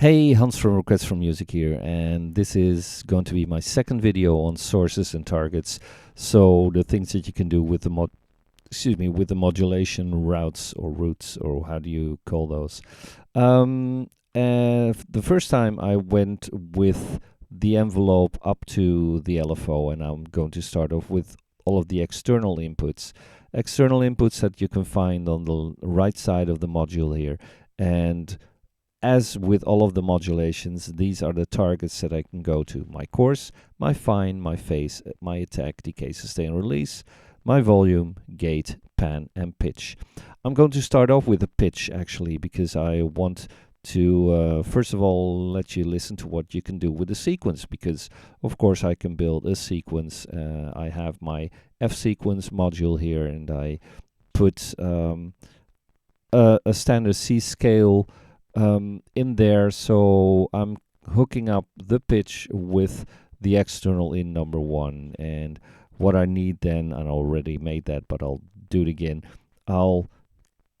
Hey, Hans from Requests for Music here, and this is going to be my second video on sources and targets. So the things that you can do with the with the modulation routes or routes, or how do you call those? The first time I went with the envelope up to the LFO, and I'm going to start off with all of the external inputs. External inputs that you can find on the right side of the module here, and as with all of the modulations, these are the targets that I can go to. My coarse, my fine, my phase, my attack, decay, sustain, release, my volume, gate, pan, and pitch. I'm going to start off with a pitch actually, because I want to first of all let you listen to what you can do with the sequence, because of course I can build a sequence. I have my F sequence module here, and I put a standard C scale in there, so I'm hooking up the pitch with the external in number one. And what I need then, and I already made that, but I'll do it again, I'll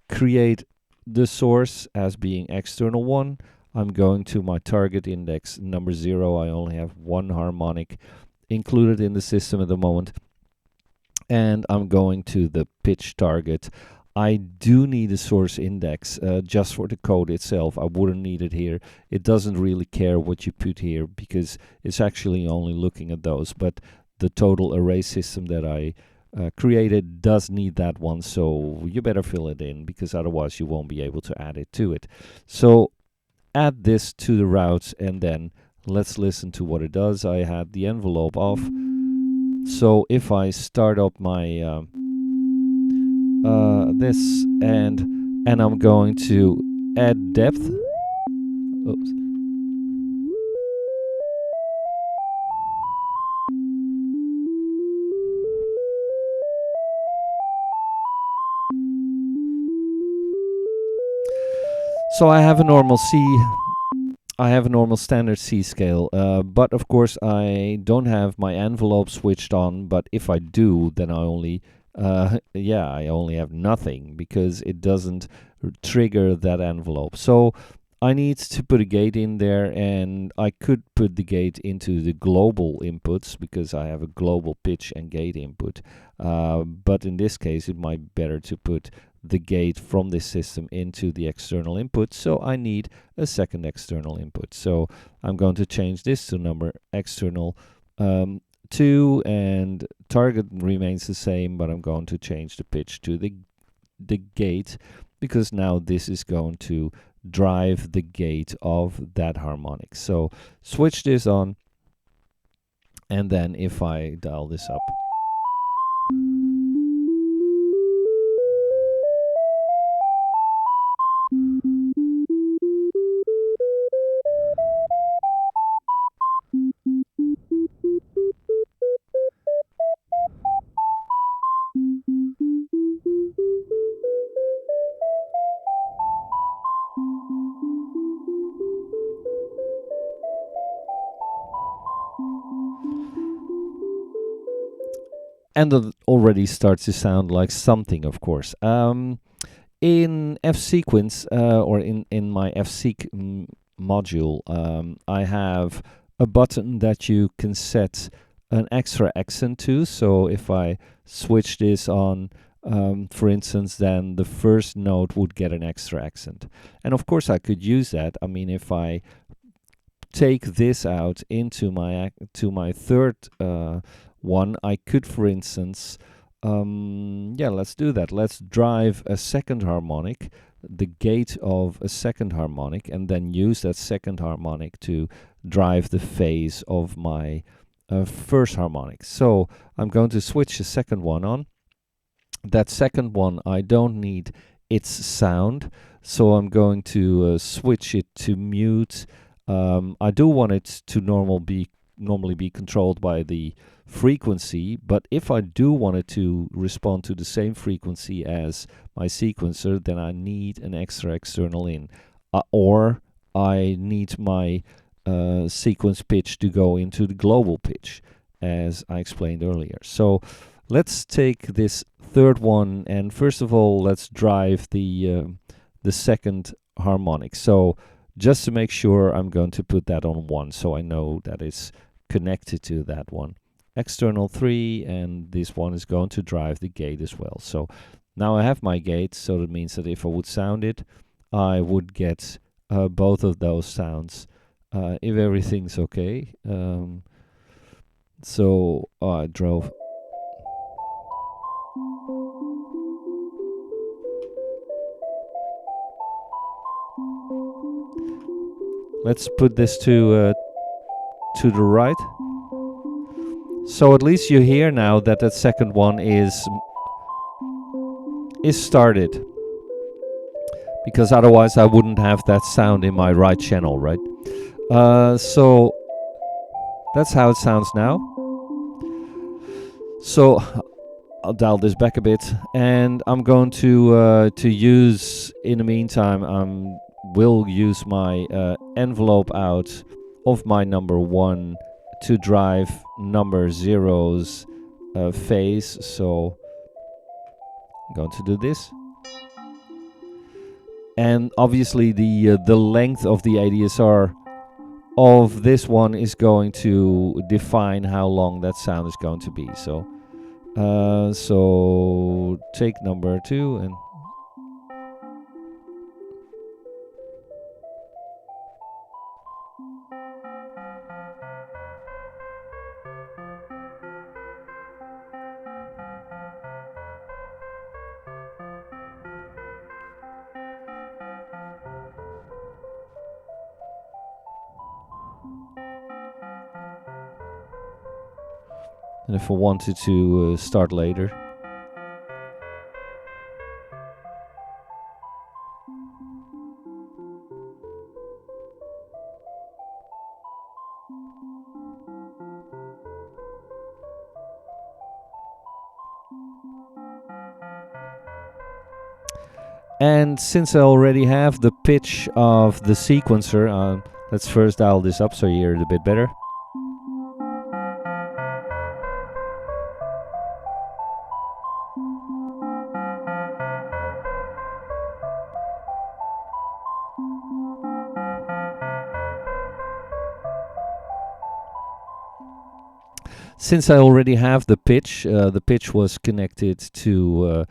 create the source as being external one. I'm going to my target index number 0. I only have one harmonic included in the system at the moment, and I'm going to the pitch target. I do need a source index just for the code itself. I wouldn't need it here. It doesn't really care what you put here, because it's actually only looking at those. But the total array system that I created does need that one, so you better fill it in, because otherwise you won't be able to add it to it. So add this to the routes, and then let's listen to what it does. I had the envelope off, so if I start up my this, and I'm going to add depth. Oops. So I have a normal standard C scale, but of course I don't have my envelope switched on. But if I do, then I only have nothing, because it doesn't trigger that envelope. So I need to put a gate in there, and I could put the gate into the global inputs, because I have a global pitch and gate input. But in this case, it might be better to put the gate from this system into the external input. So I need a second external input. So I'm going to change this to number external 2, and target remains the same, but I'm going to change the pitch to the gate, because now this is going to drive the gate of that harmonic. So switch this on, and then if I dial this up, and it already starts to sound like something, of course. In F sequence, or in my F-seq module, I have a button that you can set an extra accent to. So if I switch this on, for instance, then the first note would get an extra accent. And of course I could use that. I mean, if I take this out into my third one, I could, for instance, let's do that. Let's drive a second harmonic, the gate of a second harmonic, and then use that second harmonic to drive the phase of my first harmonic. So I'm going to switch the second one on. That second one, I don't need its sound, so I'm going to switch it to mute. I do want it to normally be controlled by the frequency, but if I do want it to respond to the same frequency as my sequencer, then I need an extra external in, or I need my sequence pitch to go into the global pitch, as I explained earlier. So let's take this third one, and first of all let's drive the second harmonic. So just to make sure, I'm going to put that on 1, so I know that it's connected to that one. External 3, and this one is going to drive the gate as well. So now I have my gate, so that means that if I would sound it, I would get both of those sounds if everything's okay. So I drove. Let's put this to the right. So at least you hear now that that second one is started, because otherwise I wouldn't have that sound in my right channel, right? So that's how it sounds now. So I'll dial this back a bit, and I'm going to use, in the meantime, will use my envelope out of my number 1 to drive number 0's phase. So I'm going to do this, and obviously the length of the ADSR of this one is going to define how long that sound is going to be. So so take number 2 and if I wanted to start later. And since I already have the pitch of the sequencer, let's first dial this up so you hear it a bit better. Since I already have the pitch was connected to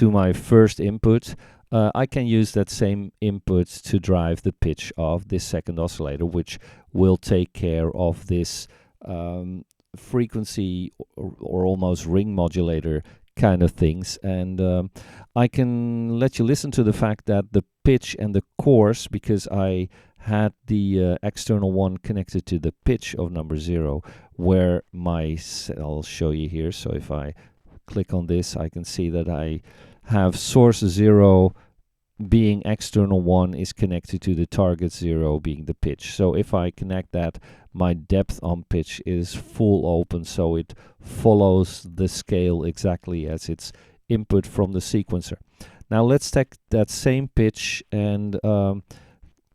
my first input. I can use that same input to drive the pitch of this second oscillator, which will take care of this frequency or almost ring modulator kind of things. And I can let you listen to the fact that the pitch and the course, because I had the external one connected to the pitch of number 0, where I'll show you here. So if I click on this, I can see that I have source 0 being external 1 is connected to the target 0 being the pitch. So if I connect that, my depth on pitch is full open, so it follows the scale exactly as its input from the sequencer. Now let's take that same pitch and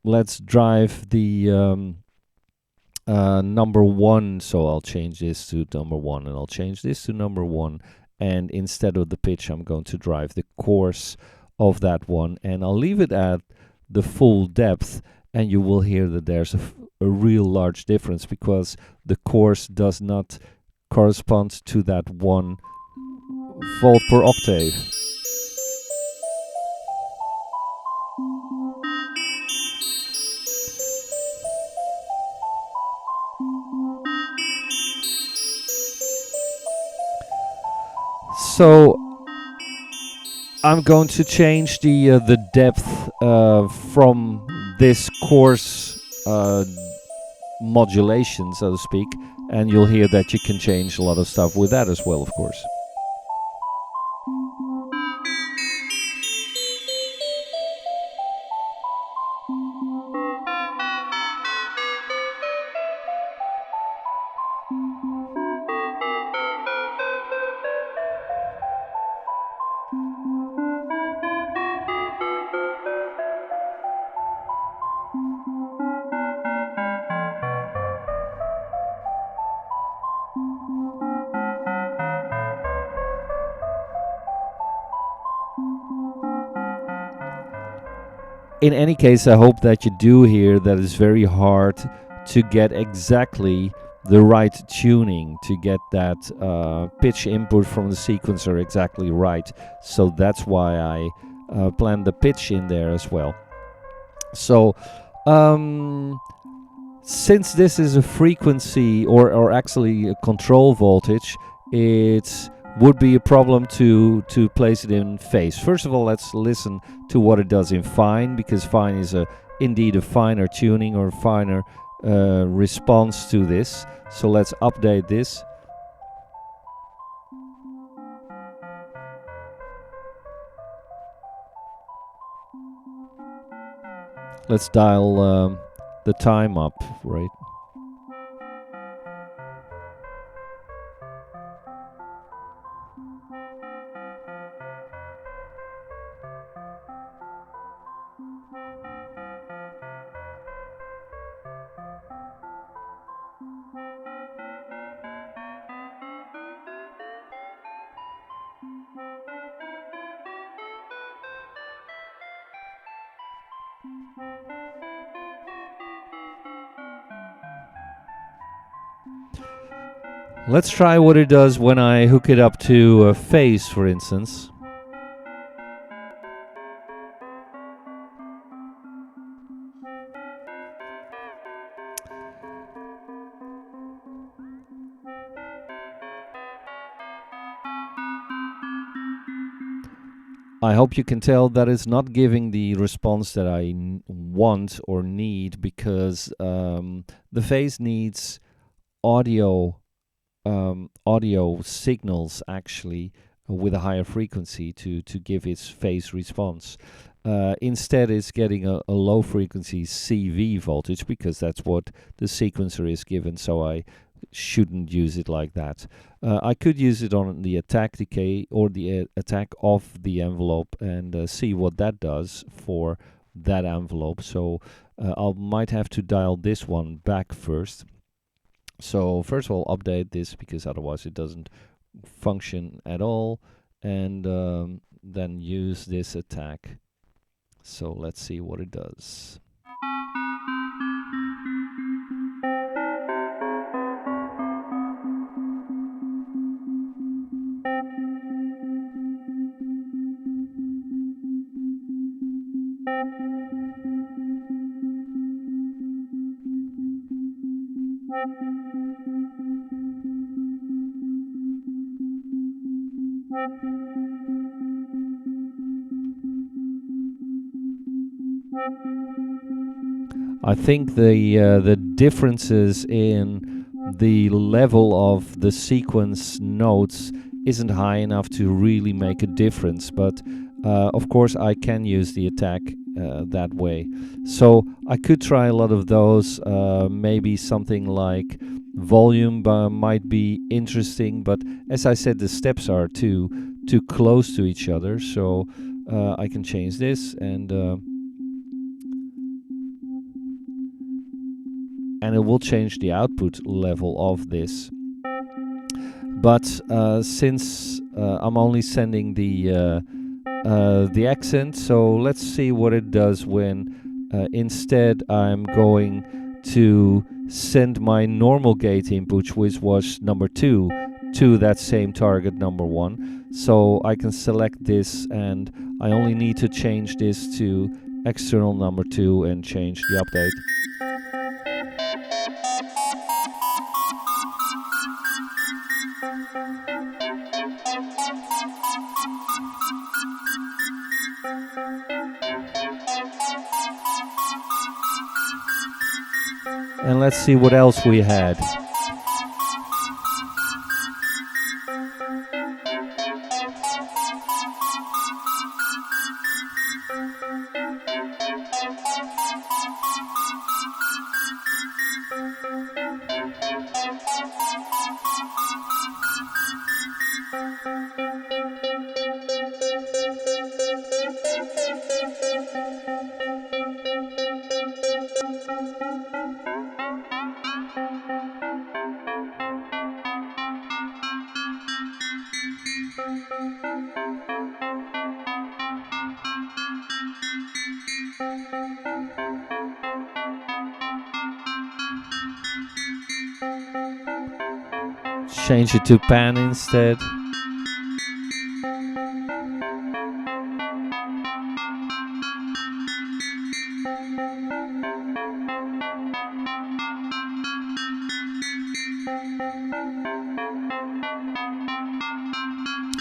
let's drive the number 1. So I'll change this to number 1 and I'll change this to number 1, and instead of the pitch I'm going to drive the course of that one, and I'll leave it at the full depth, and you will hear that there's a real large difference, because the course does not correspond to that 1 volt per octave. So I'm going to change the depth from this coarse modulation, so to speak, and you'll hear that you can change a lot of stuff with that as well, of course. In any case, I hope that you do hear that it's very hard to get exactly the right tuning, to get that pitch input from the sequencer exactly right. So that's why I plan the pitch in there as well. So since this is a frequency or actually a control voltage, it would be a problem to place it in phase. First of all, let's listen to what it does in fine, because fine is indeed a finer tuning or finer response to this. So let's update this. Let's dial the time up, right? Let's try what it does when I hook it up to a phase, for instance. I hope you can tell that it's not giving the response that I want or need, because the phase needs audio audio signals actually with a higher frequency to give its phase response. Instead, it's getting a low frequency CV voltage, because that's what the sequencer is given, so I shouldn't use it like that. I could use it on the attack decay or the attack of the envelope and see what that does for that envelope. So I might have to dial this one back first. So first of all, update this, because otherwise it doesn't function at all, and then use this attack. So let's see what it does. I think the differences in the level of the sequence notes isn't high enough to really make a difference, but of course I can use the attack that way. So I could try a lot of those. Maybe something like volume might be interesting, but as I said, the steps are too close to each other. So I can change this, and it will change the output level of this. But since I'm only sending the accent, so let's see what it does when instead I'm going to send my normal gate input, which was number 2, to that same target number 1. So I can select this, and I only need to change this to external number 2 and change the update. And let's see what else we had. change it to pan instead.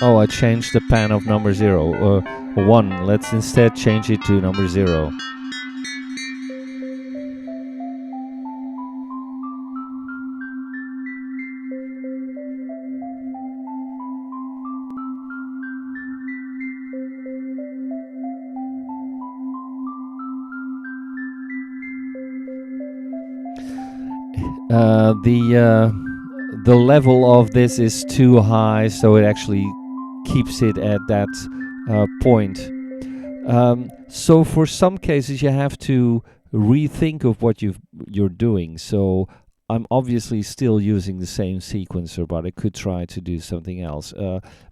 Oh, I changed the pan of number 0 or 1. Let's instead change it to number 0. The level of this is too high, so it actually keeps it at that point. So for some cases, you have to rethink of what you're doing. So I'm obviously still using the same sequencer, but I could try to do something else.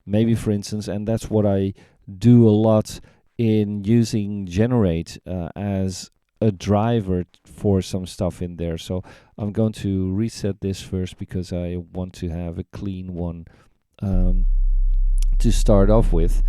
Maybe, for instance, and that's what I do a lot in using generate as a driver for some stuff in there. So I'm going to reset this first because I want to have a clean one to start off with.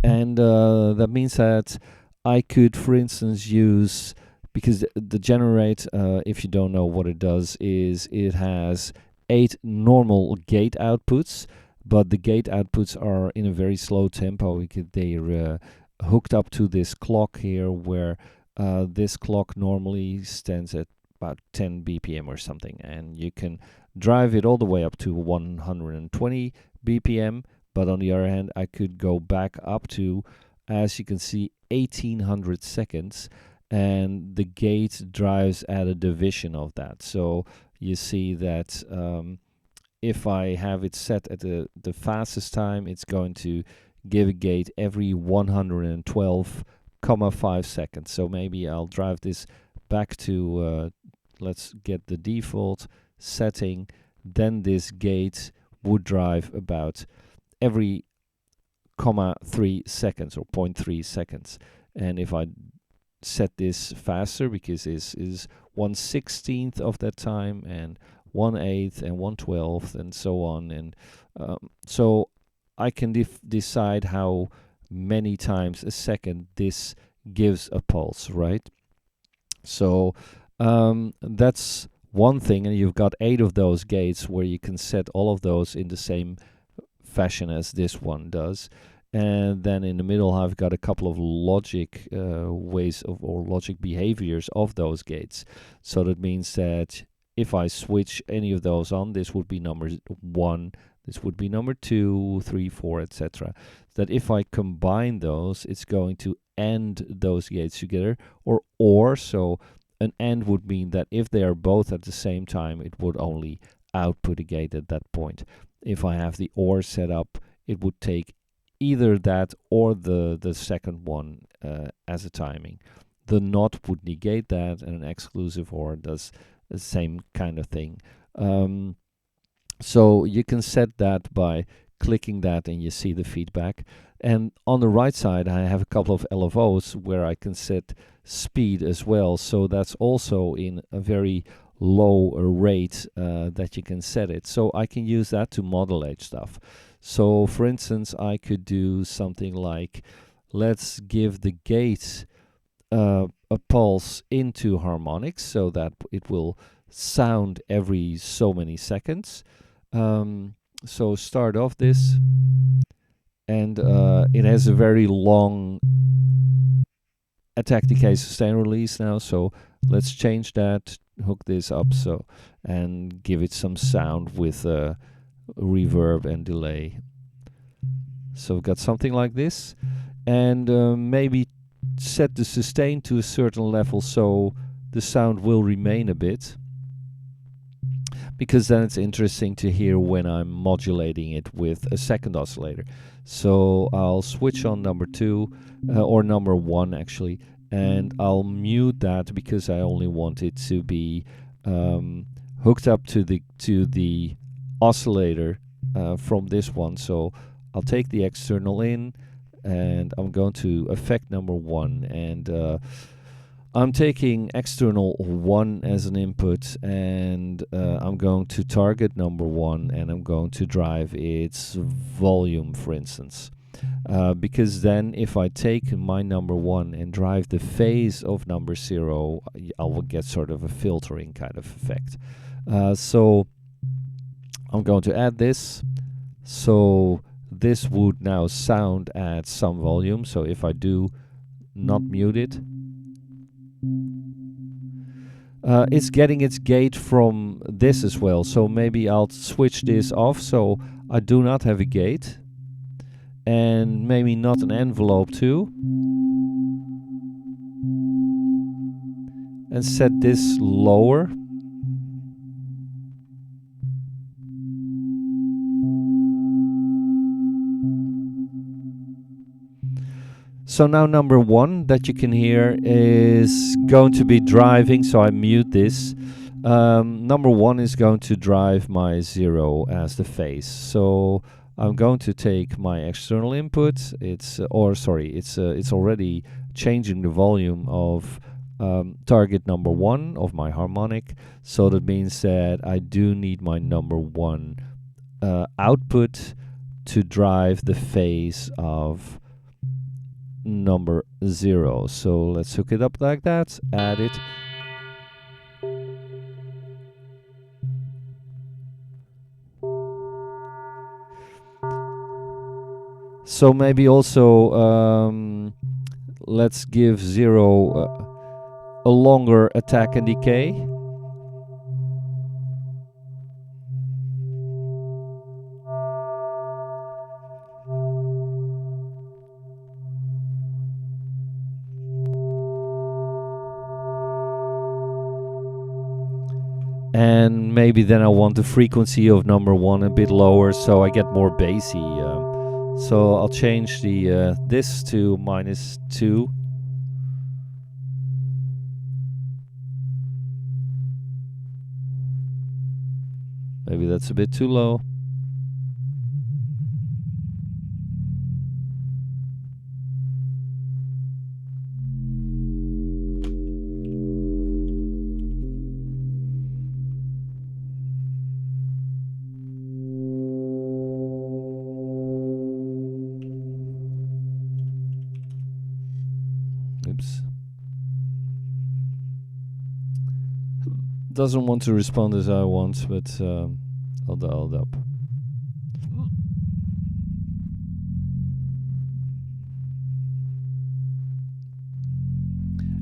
And that means that I could, for instance, use, because the generate, if you don't know what it does, is it has 8 normal gate outputs, but the gate outputs are in a very slow tempo. They're hooked up to this clock here, where this clock normally stands at about 10 BPM or something, and you can drive it all the way up to 120 BPM. But on the other hand, I could go back up to, as you can see, 1800 seconds, and the gate drives at a division of that. So you see that if I have it set at the fastest time, it's going to give a gate every 112.5 seconds. So maybe I'll drive this back to, let's get the default setting. Then this gate would drive about every 0.3 seconds or 0.3 seconds. And if I set this faster, because this is 1/16 of that time and 1/8 and 1/12 and so on, and so I can decide how many times a second this gives a pulse, right? So that's one thing, and you've got 8 of those gates where you can set all of those in the same fashion as this one does. And then in the middle I've got a couple of logic ways of, or logic behaviors of those gates. So that means that if I switch any of those on, this would be number 1, this would be number 2, 3, 4, etc. That if I combine those, it's going to end those gates together, or so an AND would mean that if they are both at the same time, it would only output a gate at that point. If I have the OR set up, it would take either that or the second one as a timing. The NOT would negate that, and an exclusive OR does the same kind of thing. So you can set that by clicking that, and you see the feedback. And on the right side, I have a couple of LFOs where I can set speed as well. So that's also in a very low rate that you can set it. So I can use that to modulate stuff. So for instance, I could do something like, let's give the gate a pulse into harmonics so that it will sound every so many seconds. So start off this, and it has a very long attack, decay, sustain, release now. So let's change that, hook this up, so, and give it some sound with reverb and delay. So we've got something like this, and maybe set the sustain to a certain level so the sound will remain a bit, because then it's interesting to hear when I'm modulating it with a second oscillator. So I'll switch on number 2 or number 1 actually, and I'll mute that because I only want it to be hooked up to the oscillator from this one. So I'll take the external in, and I'm going to effect number 1, and I'm taking external 1 as an input, and I'm going to target number 1, and I'm going to drive its volume, for instance. Because then if I take my number 1 and drive the phase of number 0, I will get sort of a filtering kind of effect. So I'm going to add this. So this would now sound at some volume. So if I do not mute it, it's getting its gate from this as well. So maybe I'll switch this off so I do not have a gate, and maybe not an envelope too, and set this lower. So now number 1 that you can hear is going to be driving, so I mute this. Number 1 is going to drive my 0 as the phase. So I'm going to take my external input. It's already changing the volume of target number 1 of my harmonic. So that means that I do need my number 1 output to drive the phase of number 0. So let's hook it up like that, add it. So maybe also let's give 0 a longer attack and decay. And maybe then I want the frequency of number 1 a bit lower, so I get more bassy. So I'll change the this to -2. Maybe that's a bit too low. Oops. Doesn't want to respond as I want, but I'll dial it up.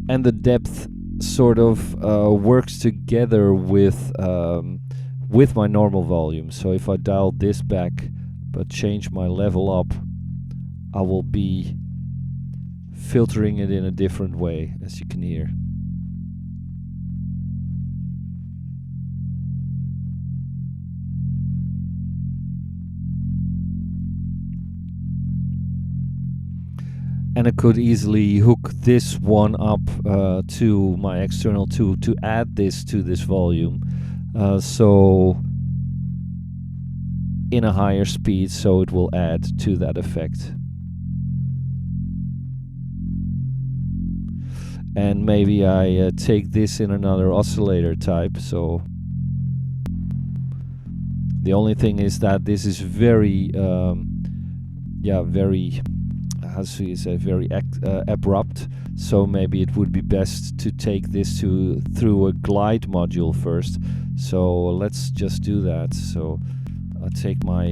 And the depth sort of works together with my normal volume. So if I dial this back but change my level up, I will be filtering it in a different way, as you can hear. And I could easily hook this one up to my external to add this to this volume. So in a higher speed, so it will add to that effect. And maybe I take this in another oscillator type. So the only thing is that this is very, very, how do you say, very abrupt. So maybe it would be best to take this through a glide module first. So let's just do that. So I'll take my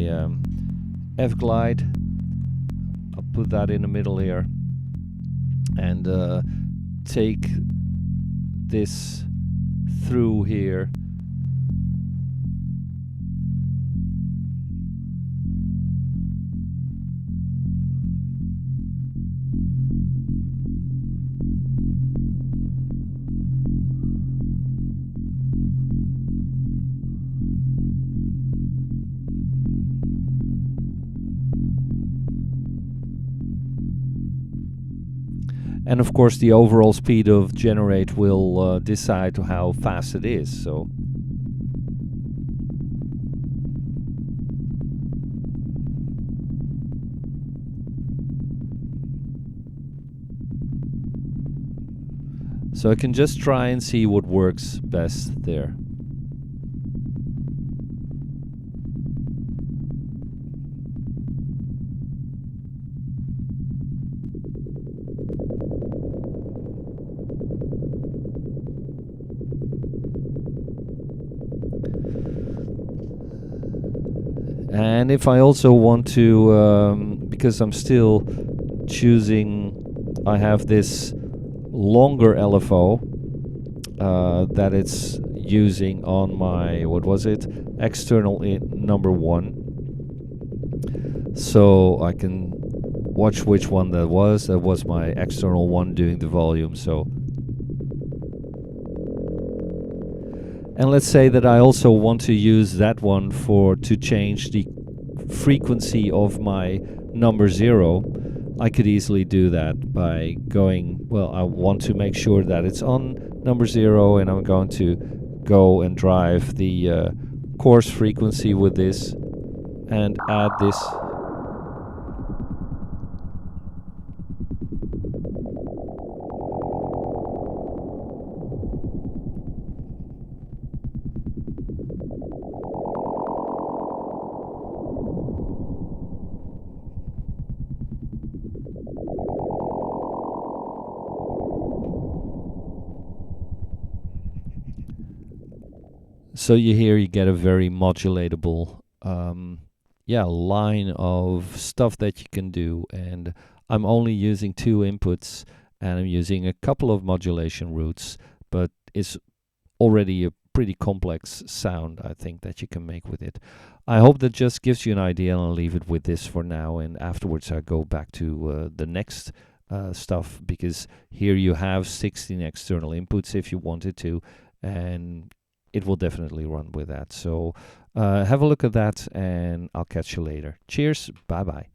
F glide. I'll put that in the middle here, and take this through here. And of course the overall speed of generate will decide how fast it is. So So I can just try and see what works best there. And if I also want to, because I'm still choosing, I have this longer LFO that it's using on my, what was it, external in number 1. So I can watch which one that was. That was my external one doing the volume. So, and let's say that I also want to use that one to change the frequency of my number 0. I could easily do that by going, well, I want to make sure that it's on number 0, and I'm going to go and drive the course frequency with this and add this. So you get a very modulatable line of stuff that you can do, and I'm only using 2 inputs, and I'm using a couple of modulation routes, but it's already a pretty complex sound, I think, that you can make with it. I hope that just gives you an idea, and I'll leave it with this for now, and afterwards I go back to the next stuff, because here you have 16 external inputs if you wanted to, and it will definitely run with that. So have a look at that, and I'll catch you later. Cheers. Bye bye.